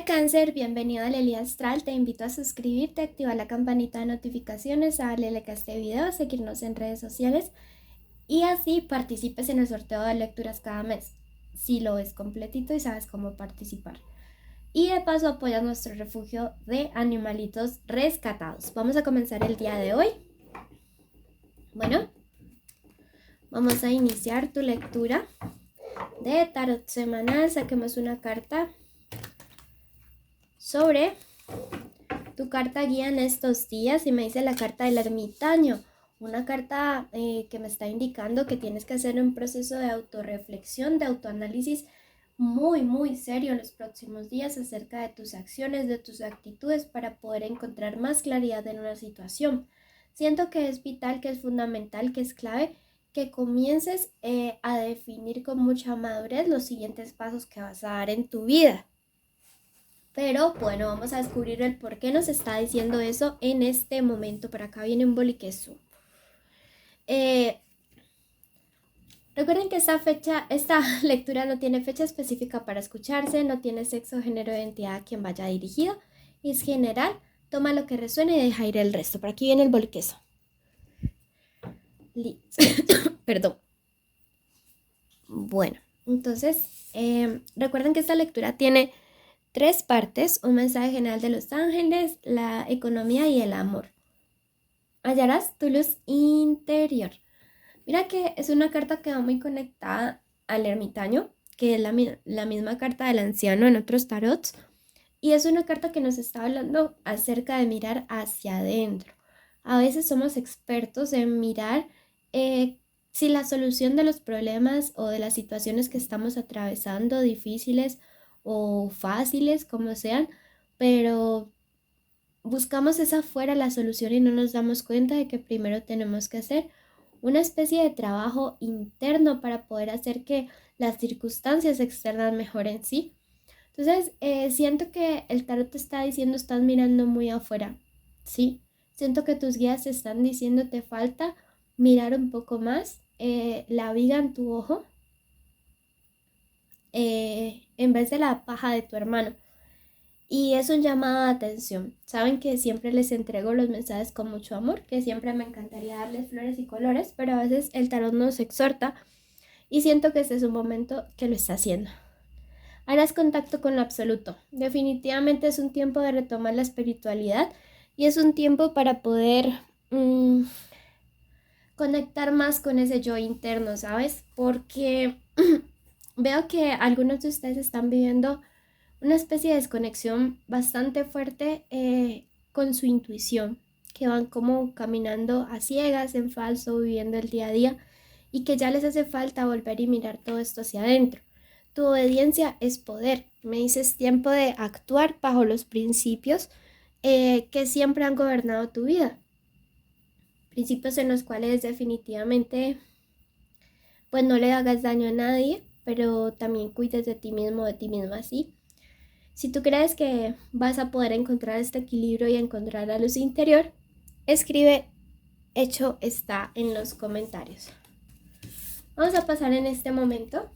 Cáncer, bienvenido a Lelia Astral. Te invito a suscribirte, activar la campanita de notificaciones, a darle like a este video, seguirnos en redes sociales y así participes en el sorteo de lecturas cada mes, si lo ves completito y sabes cómo participar. Y de paso apoyas nuestro refugio de animalitos rescatados. Vamos a comenzar el día de hoy. Bueno, vamos a iniciar tu lectura de tarot semanal. Saquemos una carta sobre tu carta guía en estos días y me dice la carta del ermitaño, una carta que me está indicando que tienes que hacer un proceso de autorreflexión, de autoanálisis muy serio en los próximos días acerca de tus acciones, de tus actitudes para poder encontrar más claridad en una situación. Siento que es vital, que es fundamental, que es clave que comiences a definir con mucha madurez los siguientes pasos que vas a dar en tu vida. Pero bueno, vamos a descubrir el por qué nos está diciendo eso en este momento. Por acá viene un boliqueso. Recuerden que esta lectura no tiene fecha específica para escucharse, no tiene sexo, género, identidad a quien vaya dirigido. Es general, toma lo que resuene y deja ir el resto. Por aquí viene el boliqueso. Perdón. Bueno, entonces, recuerden que esta lectura tiene 3 partes: un mensaje general de los ángeles, la economía y el amor. Hallarás tu luz interior. Mira que es una carta que va muy conectada al ermitaño, que es la misma carta del anciano en otros tarots. Y es una carta que nos está hablando acerca de mirar hacia adentro. A veces somos expertos en mirar si la solución de los problemas o de las situaciones que estamos atravesando, difíciles o fáciles, como sean, pero buscamos esa afuera la solución y no nos damos cuenta de que primero tenemos que hacer una especie de trabajo interno para poder hacer que las circunstancias externas mejoren, ¿sí? Entonces, siento que el tarot te está diciendo, estás mirando muy afuera, ¿sí? Siento que tus guías te están diciendo, te falta mirar un poco más la viga en tu ojo en vez de la paja de tu hermano. Y es un llamado de atención. Saben que siempre les entrego los mensajes con mucho amor, que siempre me encantaría darles flores y colores, pero a veces el tarot nos exhorta y siento que este es un momento que lo está haciendo. Harás contacto con lo absoluto. Definitivamente es un tiempo de retomar la espiritualidad y es un tiempo para poder conectar más con ese yo interno, ¿sabes? Porque veo que algunos de ustedes están viviendo una especie de desconexión bastante fuerte con su intuición, que van como caminando a ciegas, en falso, viviendo el día a día y que ya les hace falta volver y mirar todo esto hacia adentro. Tu obediencia es poder. Me dices tiempo de actuar bajo los principios que siempre han gobernado tu vida. Principios en los cuales definitivamente pues no le hagas daño a nadie, pero también cuides de ti mismo, de ti misma, ¿sí? Si tú crees que vas a poder encontrar este equilibrio y encontrar la luz interior, escribe hecho está en los comentarios. Vamos a pasar en este momento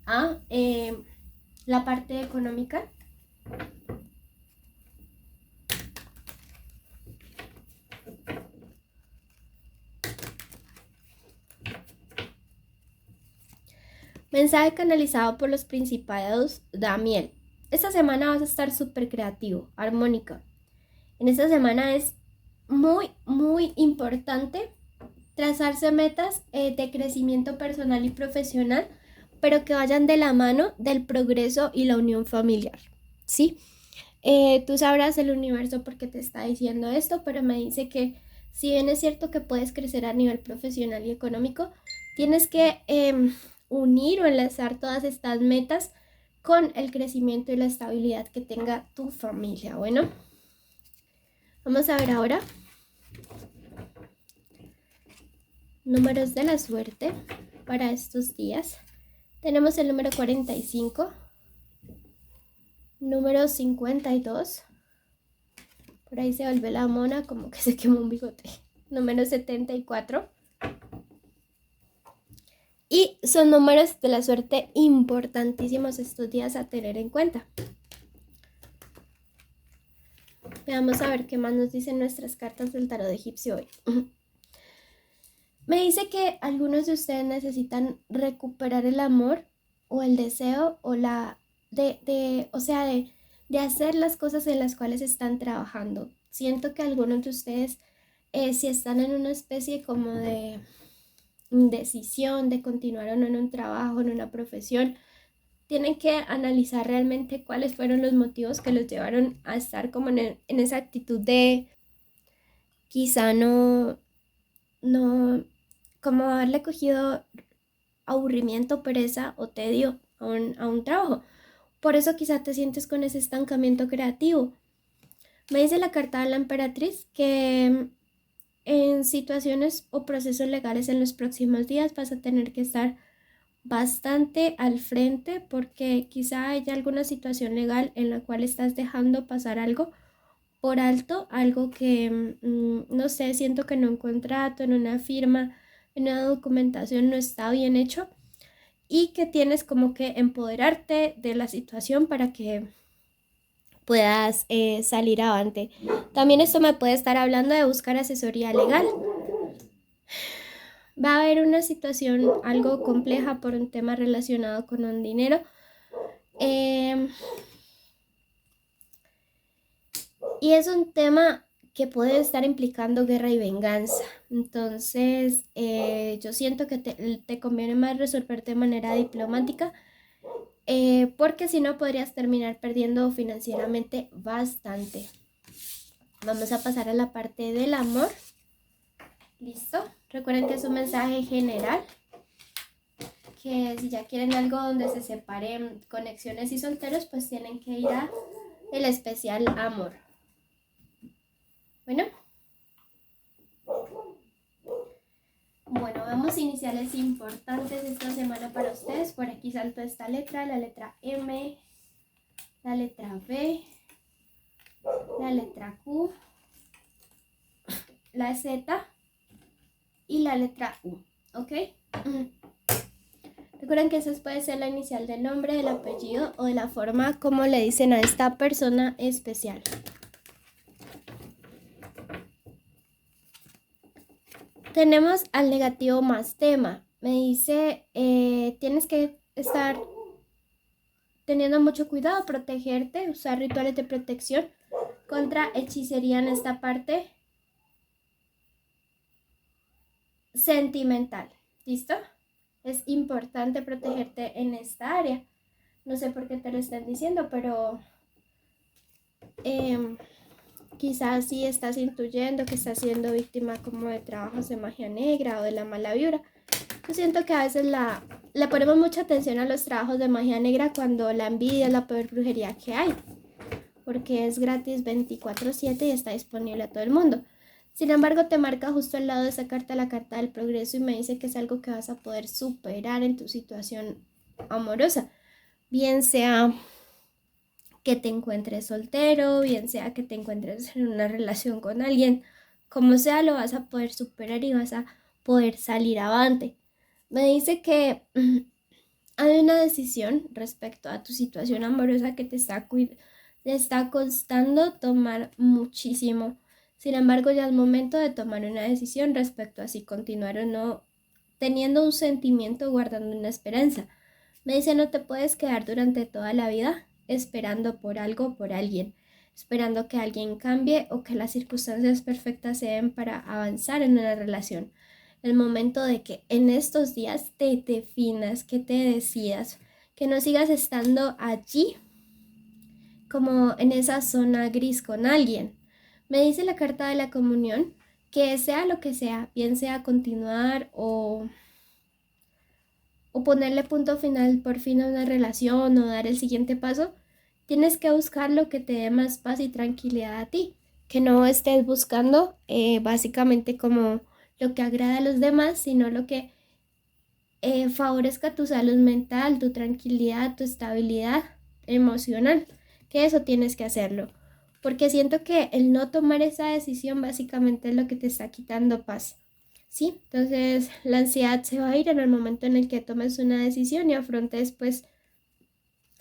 a la parte económica. Mensaje canalizado por los principados Damiel. Esta semana vas a estar súper creativo, armónica. En esta semana es muy importante trazarse metas de crecimiento personal y profesional, pero que vayan de la mano del progreso y la unión familiar, ¿sí? Tú sabrás el universo por qué te está diciendo esto, pero me dice que si bien es cierto que puedes crecer a nivel profesional y económico, tienes que unir o enlazar todas estas metas con el crecimiento y la estabilidad que tenga tu familia. Bueno, vamos a ver ahora números de la suerte para estos días. Tenemos el número 45, número 52, por ahí se vuelve la mona, como que se quemó un bigote, número 74. Y son números de la suerte importantísimos estos días a tener en cuenta. Veamos a ver qué más nos dicen nuestras cartas del tarot egipcio hoy. Me dice que algunos de ustedes necesitan recuperar el amor o el deseo o de hacer las cosas en las cuales están trabajando. Siento que algunos de ustedes, si están en una especie como de decisión de continuar o no en un trabajo, en una profesión, tienen que analizar realmente cuáles fueron los motivos que los llevaron a estar como en esa actitud de quizá no, como haberle cogido aburrimiento, pereza o tedio a un trabajo. Por eso quizá te sientes con ese estancamiento creativo. Me dice la carta de la emperatriz que en situaciones o procesos legales en los próximos días vas a tener que estar bastante al frente porque quizá haya alguna situación legal en la cual estás dejando pasar algo por alto, algo que, no sé, siento que en un contrato, en una firma, en una documentación no está bien hecho y que tienes como que empoderarte de la situación para que puedas salir avante. También esto me puede estar hablando de buscar asesoría legal. Va a haber una situación algo compleja por un tema relacionado con un dinero. Y es un tema que puede estar implicando guerra y venganza. Entonces, yo siento que te conviene más resolverte de manera diplomática, porque si no podrías terminar perdiendo financieramente bastante. Vamos a pasar a la parte del amor. ¿Listo? Recuerden que es un mensaje general, que si ya quieren algo donde se separen conexiones y solteros, pues tienen que ir a el especial amor. Bueno, vamos iniciales importantes esta semana para ustedes. Por aquí salto esta letra, la letra M, la letra B, la letra Q, la Z y la letra U, ¿ok? Recuerden que esa puede ser la inicial del nombre, del apellido o de la forma como le dicen a esta persona especial. Tenemos al negativo más tema. Me dice, tienes que estar teniendo mucho cuidado, protegerte, usar rituales de protección contra hechicería en esta parte sentimental. ¿Listo? Es importante protegerte en esta área. No sé por qué te lo están diciendo, pero quizás sí estás intuyendo que estás siendo víctima como de trabajos de magia negra o de la mala vibra. Yo siento que a veces le ponemos mucha atención a los trabajos de magia negra cuando la envidia es la peor brujería que hay, porque es gratis 24/7 y está disponible a todo el mundo. Sin embargo, te marca justo al lado de esa carta la carta del progreso y me dice que es algo que vas a poder superar en tu situación amorosa. Bien sea que te encuentres soltero, bien sea que te encuentres en una relación con alguien, como sea, lo vas a poder superar y vas a poder salir avante. Me dice que hay una decisión respecto a tu situación amorosa que te está costando tomar muchísimo. Sin embargo, ya es momento de tomar una decisión respecto a si continuar o no teniendo un sentimiento, guardando una esperanza. Me dice, no te puedes quedar durante toda la vida esperando por algo, por alguien, esperando que alguien cambie o que las circunstancias perfectas se den para avanzar en una relación. El momento de que en estos días te definas, que te decidas, que no sigas estando allí como en esa zona gris con alguien. Me dice la carta de la comunión que sea lo que sea, bien sea continuar o ponerle punto final por fin a una relación o dar el siguiente paso, tienes que buscar lo que te dé más paz y tranquilidad a ti, que no estés buscando básicamente como lo que agrada a los demás, sino lo que favorezca tu salud mental, tu tranquilidad, tu estabilidad emocional, que eso tienes que hacerlo, porque siento que el no tomar esa decisión básicamente es lo que te está quitando paz. ¿Sí? Entonces la ansiedad se va a ir en el momento en el que tomes una decisión y afrontes pues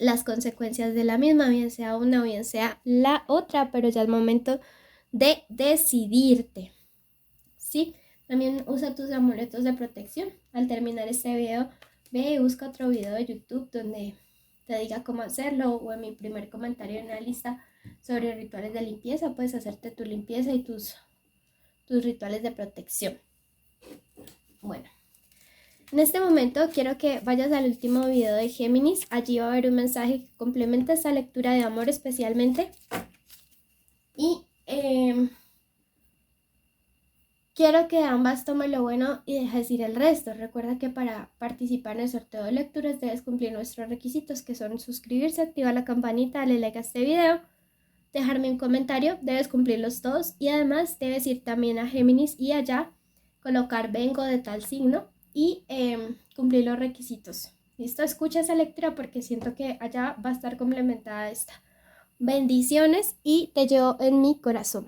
las consecuencias de la misma, bien sea una o bien sea la otra, pero ya es momento de decidirte, ¿sí? También usa tus amuletos de protección. Al terminar este video, ve y busca otro video de YouTube donde te diga cómo hacerlo, o en mi primer comentario en la lista sobre rituales de limpieza, puedes hacerte tu limpieza y tus rituales de protección. Bueno, en este momento quiero que vayas al último video de Géminis. Allí va a haber un mensaje que complementa esta lectura de amor especialmente. Y quiero que ambas tomen lo bueno y dejes ir el resto. Recuerda que para participar en el sorteo de lecturas debes cumplir nuestros requisitos, que son suscribirse, activar la campanita, darle like a este video, dejarme un comentario, debes cumplirlos todos, y además debes ir también a Géminis y allá colocar vengo de tal signo y cumplir los requisitos. ¿Listo? Escucha esa lectura porque siento que allá va a estar complementada esta. Bendiciones y te llevo en mi corazón.